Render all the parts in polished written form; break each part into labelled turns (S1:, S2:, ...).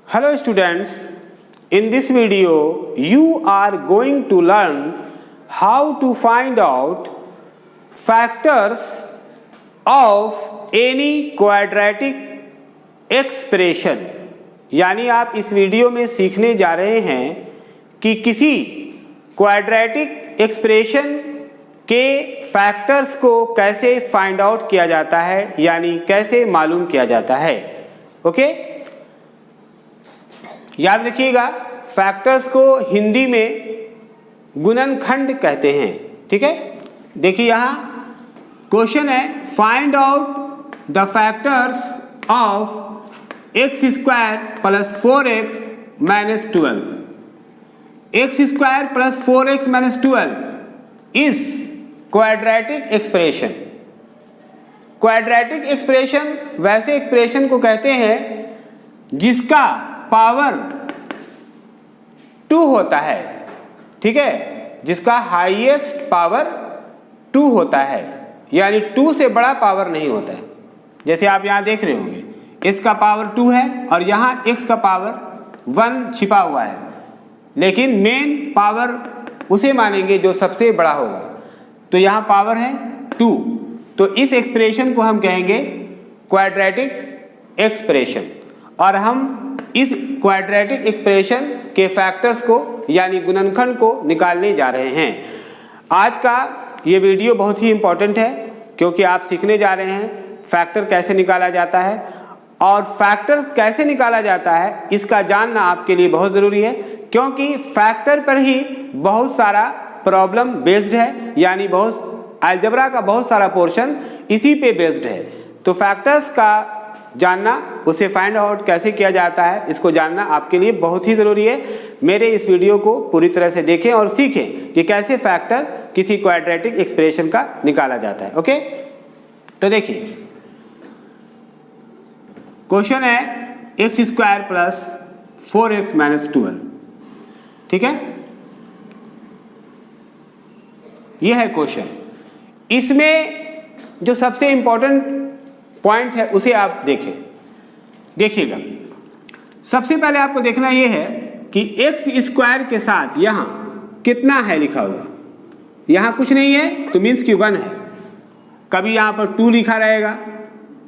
S1: Hello students, in this video you are going to learn how to find out factors of any quadratic expression। यानी आप इस video में सीखने जा रहे हैं कि किसी क्वाड्रेटिक एक्सप्रेशन के फैक्टर्स को कैसे फाइंड आउट किया जाता है, यानी कैसे मालूम किया जाता है। ओके, याद रखिएगा फैक्टर्स को हिंदी में गुणनखंड कहते हैं। ठीक है, देखिए यहां क्वेश्चन है find out the factors of x square plus 4x minus 12। X square plus 4x minus 12 is quadratic expression. Quadratic expression वैसे एक्सप्रेशन को कहते हैं जिसका पावर 2 होता है। ठीक है, जिसका हाईएस्ट पावर 2 होता है, यानी 2 से बड़ा पावर नहीं होता है। जैसे आप यहां देख रहे होंगे x का पावर 2 है और यहां x का पावर 1 छिपा हुआ है, लेकिन मेन पावर उसे मानेंगे जो सबसे बड़ा होगा। तो यहां पावर है 2, तो इस एक्सप्रेशन को हम कहेंगे क्वाड्रेटिक एक्सप्रेशन। और हम इस क्वाड्रेटिक एक्सप्रेशन के फैक्टर्स को यानी गुणनखंड को निकालने जा रहे हैं। आज का ये वीडियो बहुत ही इंपॉर्टेंट है क्योंकि आप सीखने जा रहे हैं फैक्टर कैसे निकाला जाता है, और फैक्टर कैसे निकाला जाता है इसका जानना आपके लिए बहुत ज़रूरी है, क्योंकि फैक्टर पर ही बहुत सारा प्रॉब्लम बेस्ड है, यानी बहुत अलजेब्रा का बहुत सारा पोर्शन इसी पे बेस्ड है। तो फैक्टर्स का जानना, उसे फाइंड आउट कैसे किया जाता है, इसको जानना आपके लिए बहुत ही ज़रूरी है। मेरे इस वीडियो को पूरी तरह से देखें और सीखें कि कैसे फैक्टर किसी क्वाड्रेटिक एक्सप्रेशन का निकाला जाता है। ओके, तो देखिए क्वेश्चन है x square plus 4x minus 12। ठीक है, यह है क्वेश्चन। इसमें जो सबसे इंपॉर्टेंट पॉइंट है उसे आप देखें। देखिएगा, सबसे पहले आपको देखना यह है कि एक्स स्क्वायर के साथ यहां कितना है लिखा हुआ। यहां कुछ नहीं है तो मीन्स कि 1 है। कभी यहां पर 2 लिखा रहेगा,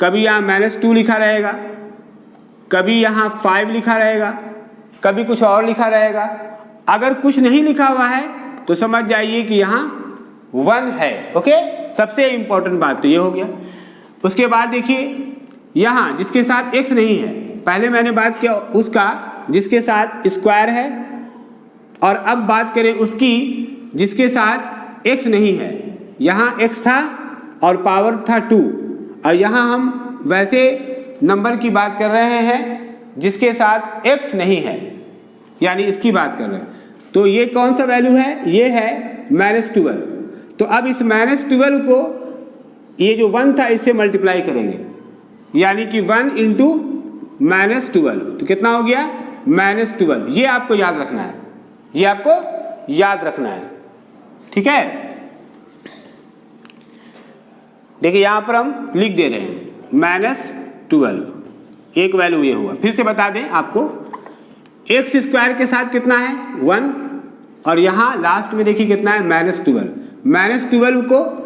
S1: कभी यहां -2 लिखा रहेगा, कभी यहां 5 लिखा रहेगा, कभी कुछ और लिखा रहेगा। अगर कुछ नहीं लिखा हुआ है तो समझ जाइए कि यहां 1 है। ओके, सबसे इंपॉर्टेंट बात तो ये हो गया। उसके बाद देखिए यहां जिसके साथ x नहीं है, पहले मैंने बात किया उसका जिसके साथ स्क्वायर है, और अब बात करें उसकी जिसके साथ x नहीं है। यहां x था और पावर था 2, और यहां हम वैसे नंबर की बात कर रहे हैं जिसके साथ x नहीं है, यानी इसकी बात कर रहे हैं। तो ये कौन सा वैल्यू है? ये है -12। तो अब इस -12 को ये जो 1 था इससे मल्टीप्लाई करेंगे, यानी कि 1 इंटू -12, तो कितना हो गया? -12। ये आपको याद रखना है, ये आपको याद रखना है। ठीक है, देखिए यहां पर हम लिख दे रहे हैं -12, एक वैल्यू ये हुआ। फिर से बता दें आपको, एक्स स्क्वायर के साथ कितना है? 1, और यहां लास्ट में देखिए कितना है? -12। -12 को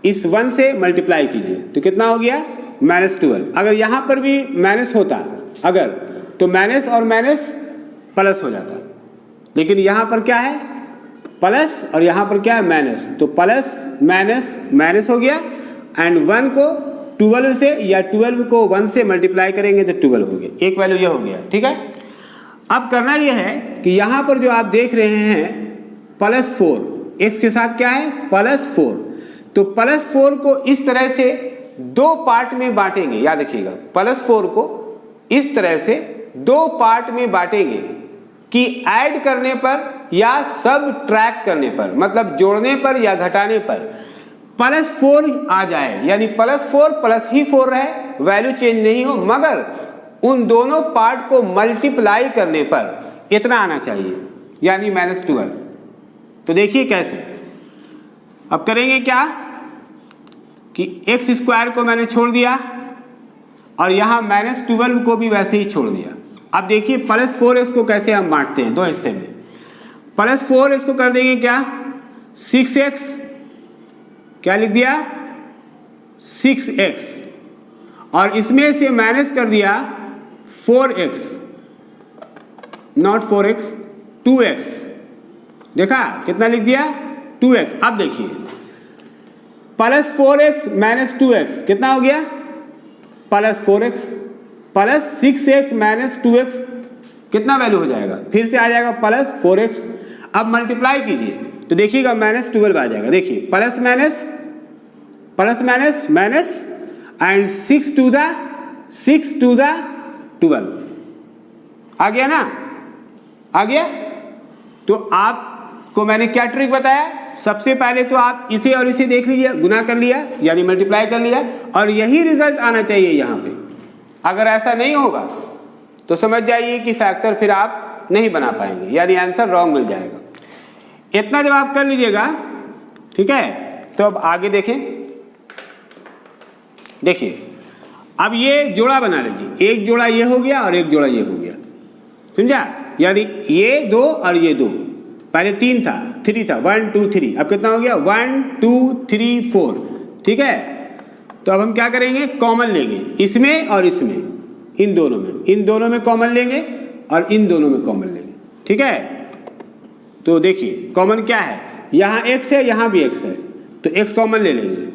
S1: इस 1 से मल्टीप्लाई कीजिए तो कितना हो गया? -12। अगर यहां पर भी माइनस होता अगर, तो माइनस और माइनस प्लस हो जाता, लेकिन यहां पर क्या है? प्लस, और यहां पर क्या है? माइनस। तो प्लस माइनस माइनस हो गया, एंड 1 को 12 से या 12 को 1 से मल्टीप्लाई करेंगे तो 12 हो गया। एक वैल्यू ये हो गया। ठीक है, अब करना यह है कि यहां पर जो आप देख रहे हैं +4, x के साथ क्या है? +4। तो +4 को इस तरह से 2 पार्ट में बांटेंगे। याद रखिएगा, +4 को इस तरह से 2 पार्ट में बांटेंगे कि ऐड करने पर या सबट्रैक्ट करने पर, मतलब जोड़ने पर या घटाने पर +4 आ जाए, यानी +4 प्लस ही 4 रहे, वैल्यू चेंज नहीं हो, मगर उन दोनों पार्ट को मल्टीप्लाई करने पर इतना आना चाहिए, यानी -12। तो देखिए कैसे अब करेंगे क्या कि एक्स स्क्वायर को मैंने छोड़ दिया और यहाँ -12 को भी वैसे ही छोड़ दिया। अब देखिए प्लस 4x को कैसे हम बांटते हैं दो हिस्से में। प्लस 4x को कर देंगे क्या 6x, क्या लिख दिया 6x, और इसमें से माइनस कर दिया 4x, नॉट 4x 2x, देखा कितना लिख दिया 2x। अब देखिए प्लस 4x माइनस 2x कितना हो गया plus 4x, plus 6x minus 2x कितना वैल्यू हो जाएगा, फिर से आ जाएगा प्लस 4x। अब मल्टीप्लाई कीजिए तो देखिएगा माइनस 12 आ जाएगा। देखिए plus minus plus minus minus and 6 to the 12 आ गया ना, आ गया। तो आपको मैंने क्या ट्रिक बताया, सबसे पहले तो आप इसे और इसे देख लीजिए, गुना कर लिया यानी मल्टीप्लाई कर लिया, और यही रिजल्ट आना चाहिए यहाँ पे। अगर ऐसा नहीं होगा तो समझ जाइए कि फैक्टर फिर आप नहीं बना पाएंगे, यानी आंसर रॉन्ग मिल जाएगा। इतना जब आप कर लीजिएगा, ठीक है, तो अब आगे देखें। देखिए अब ये जोड़ा बना लीजिए, एक जोड़ा ये हो गया और एक जोड़ा ये हो गया, समझा, यानी ये दो और ये दो, पहले 3 था 3 था 1 2 3, अब कितना हो गया 1 2 3 4, ठीक है। तो अब हम क्या करेंगे, कॉमन लेंगे इसमें और इसमें, इन दोनों में कॉमन लेंगे और इन दोनों में कॉमन लेंगे, ठीक है। तो देखिए कॉमन क्या है, यहाँ x है यहाँ भी x है, तो x कॉमन ले लेंगे,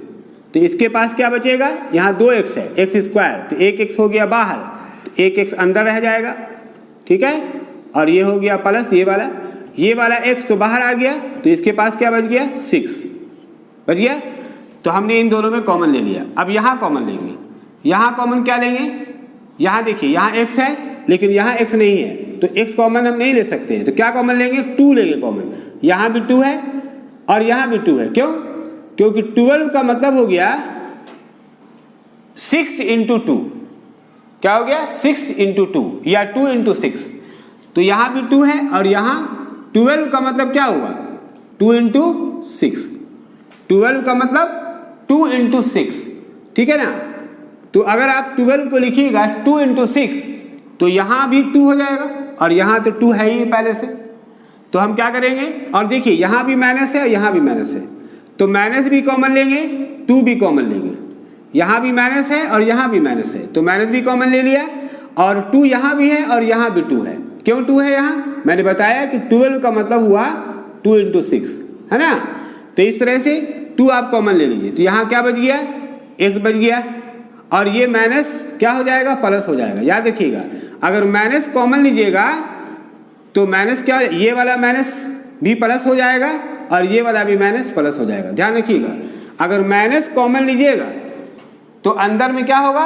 S1: तो इसके पास क्या बचेगा, यहाँ 2x है x स्क्वायर, तो 1x हो गया बाहर, तो 1x अंदर रह जाएगा, ठीक है। और ये हो गया प्लस ये वाला x तो बाहर आ गया, तो इसके पास क्या बच गया 6 बच गया। तो हमने इन दोनों में कॉमन ले लिया। अब यहाँ कॉमन लेंगे, यहाँ कॉमन क्या लेंगे, यहाँ देखिए यहाँ x है लेकिन यहाँ x नहीं है, तो x कॉमन हम नहीं ले सकते हैं, तो क्या कॉमन लेंगे 2 लेंगे कॉमन। यहाँ भी 2 है और यहाँ भी 2 है, क्यों, क्योंकि 12 का मतलब हो गया 6 इंटू 2, क्या हो गया 6 इंटू 2 या 2 इंटू 6, तो यहाँ भी 2 है और यहाँ 12 का मतलब क्या हुआ 2 इंटू 6, 12 का मतलब 2 इंटू 6, ठीक है ना। तो अगर आप 12 को लिखिएगा 2 इंटू 6, तो यहाँ भी 2 हो जाएगा और यहाँ तो 2 है ही पहले से, तो हम क्या करेंगे, और देखिए यहाँ भी माइनस है और यहाँ भी माइनस है, तो माइनस भी कॉमन लेंगे 2 भी कॉमन लेंगे, यहाँ भी माइनस है और यहाँ भी माइनस है, तो माइनस भी कॉमन ले लिया, और 2 यहाँ भी है और यहाँ भी 2 है। क्यों 2 है यहाँ, मैंने बताया कि 12 का मतलब हुआ 2 इंटू 6, है ना। तो इस तरह से 2 आप कॉमन ले लीजिए, तो यहाँ क्या बच गया x बच गया, और ये माइनस क्या हो जाएगा प्लस हो जाएगा। याद रखिएगा अगर माइनस कॉमन लीजिएगा तो माइनस क्या, ये वाला माइनस भी प्लस हो जाएगा और ये वाला भी माइनस प्लस हो जाएगा। ध्यान रखिएगा अगर माइनस कॉमन लीजिएगा तो अंदर में क्या होगा,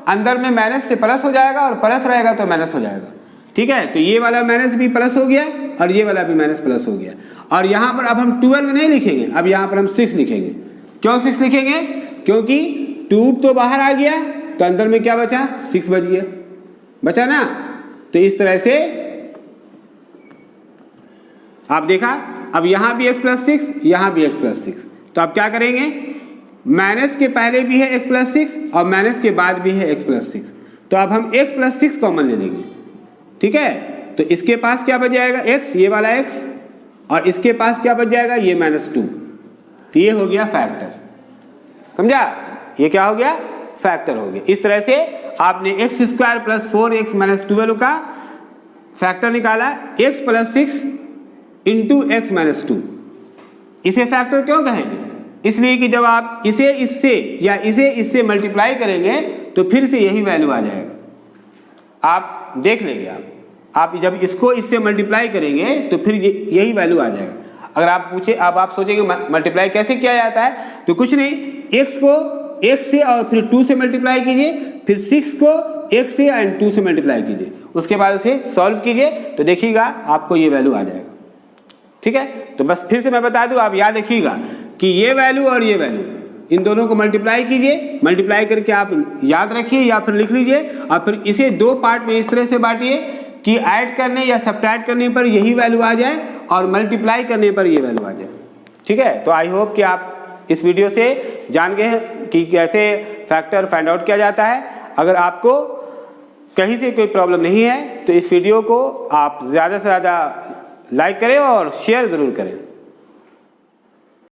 S1: अंदर में माइनस से प्लस हो जाएगा और प्लस रहेगा तो माइनस हो जाएगा, ठीक है। तो ये वाला माइनस भी प्लस हो गया और ये वाला भी माइनस प्लस हो गया, और यहाँ पर अब हम 12 नहीं लिखेंगे, अब यहाँ पर हम 6 लिखेंगे। क्यों 6 लिखेंगे, क्योंकि 2 तो बाहर आ गया तो अंदर में क्या बचा 6 बच गया, बचा ना। तो इस तरह से आप देखा, अब यहाँ भी x प्लस 6 यहाँ भी x प्लस 6, तो आप क्या करेंगे, माइनस के पहले भी है x प्लस 6 और माइनस के बाद भी है x प्लस 6, तो अब हम x प्लस 6 कॉमन ले लेंगे, ठीक है। तो इसके पास क्या बच जाएगा x, ये वाला x, और इसके पास क्या बच जाएगा ये -2, तो ये हो गया फैक्टर, समझा, ये क्या हो गया फैक्टर हो गया। इस तरह से आपने x square plus 4x minus 12 का फैक्टर निकाला, x plus 6 into x minus 2। इसे फैक्टर क्यों कहेंगे, इसलिए कि जब आप इसे इससे या इसे इससे मल्टीप्लाई करेंगे तो फिर से यही वैल्यू आ जाएगा। आप देख लेंगे, आप जब इसको इससे मल्टीप्लाई करेंगे तो फिर यही वैल्यू आ जाएगा। अगर आप पूछे, अब आप सोचेंगे मल्टीप्लाई कैसे किया जाता है, तो कुछ नहीं, x को x से और फिर 2 से मल्टीप्लाई कीजिए, फिर 6 को x से एंड 2 से मल्टीप्लाई कीजिए, उसके बाद उसे सॉल्व कीजिए, तो देखिएगा आपको ये वैल्यू आ जाएगा, ठीक है। तो बस फिर से मैं बता दूं, आप याद रखिएगा कि ये वैल्यू और ये वैल्यू, इन दोनों को मल्टीप्लाई कीजिए, मल्टीप्लाई करके आप याद रखिए या फिर लिख लीजिए, और फिर इसे 2 पार्ट में इस तरह से बांटिए कि ऐड करने या सब्ट्रैक्ट करने पर यही वैल्यू आ जाए और मल्टीप्लाई करने पर ये वैल्यू आ जाए, ठीक है। तो आई होप कि आप इस वीडियो से जान गए हैं कि कैसे फैक्टर फाइंड आउट किया जाता है। अगर आपको कहीं से कोई प्रॉब्लम नहीं है तो इस वीडियो को आप ज़्यादा से ज़्यादा लाइक करें और शेयर ज़रूर करें।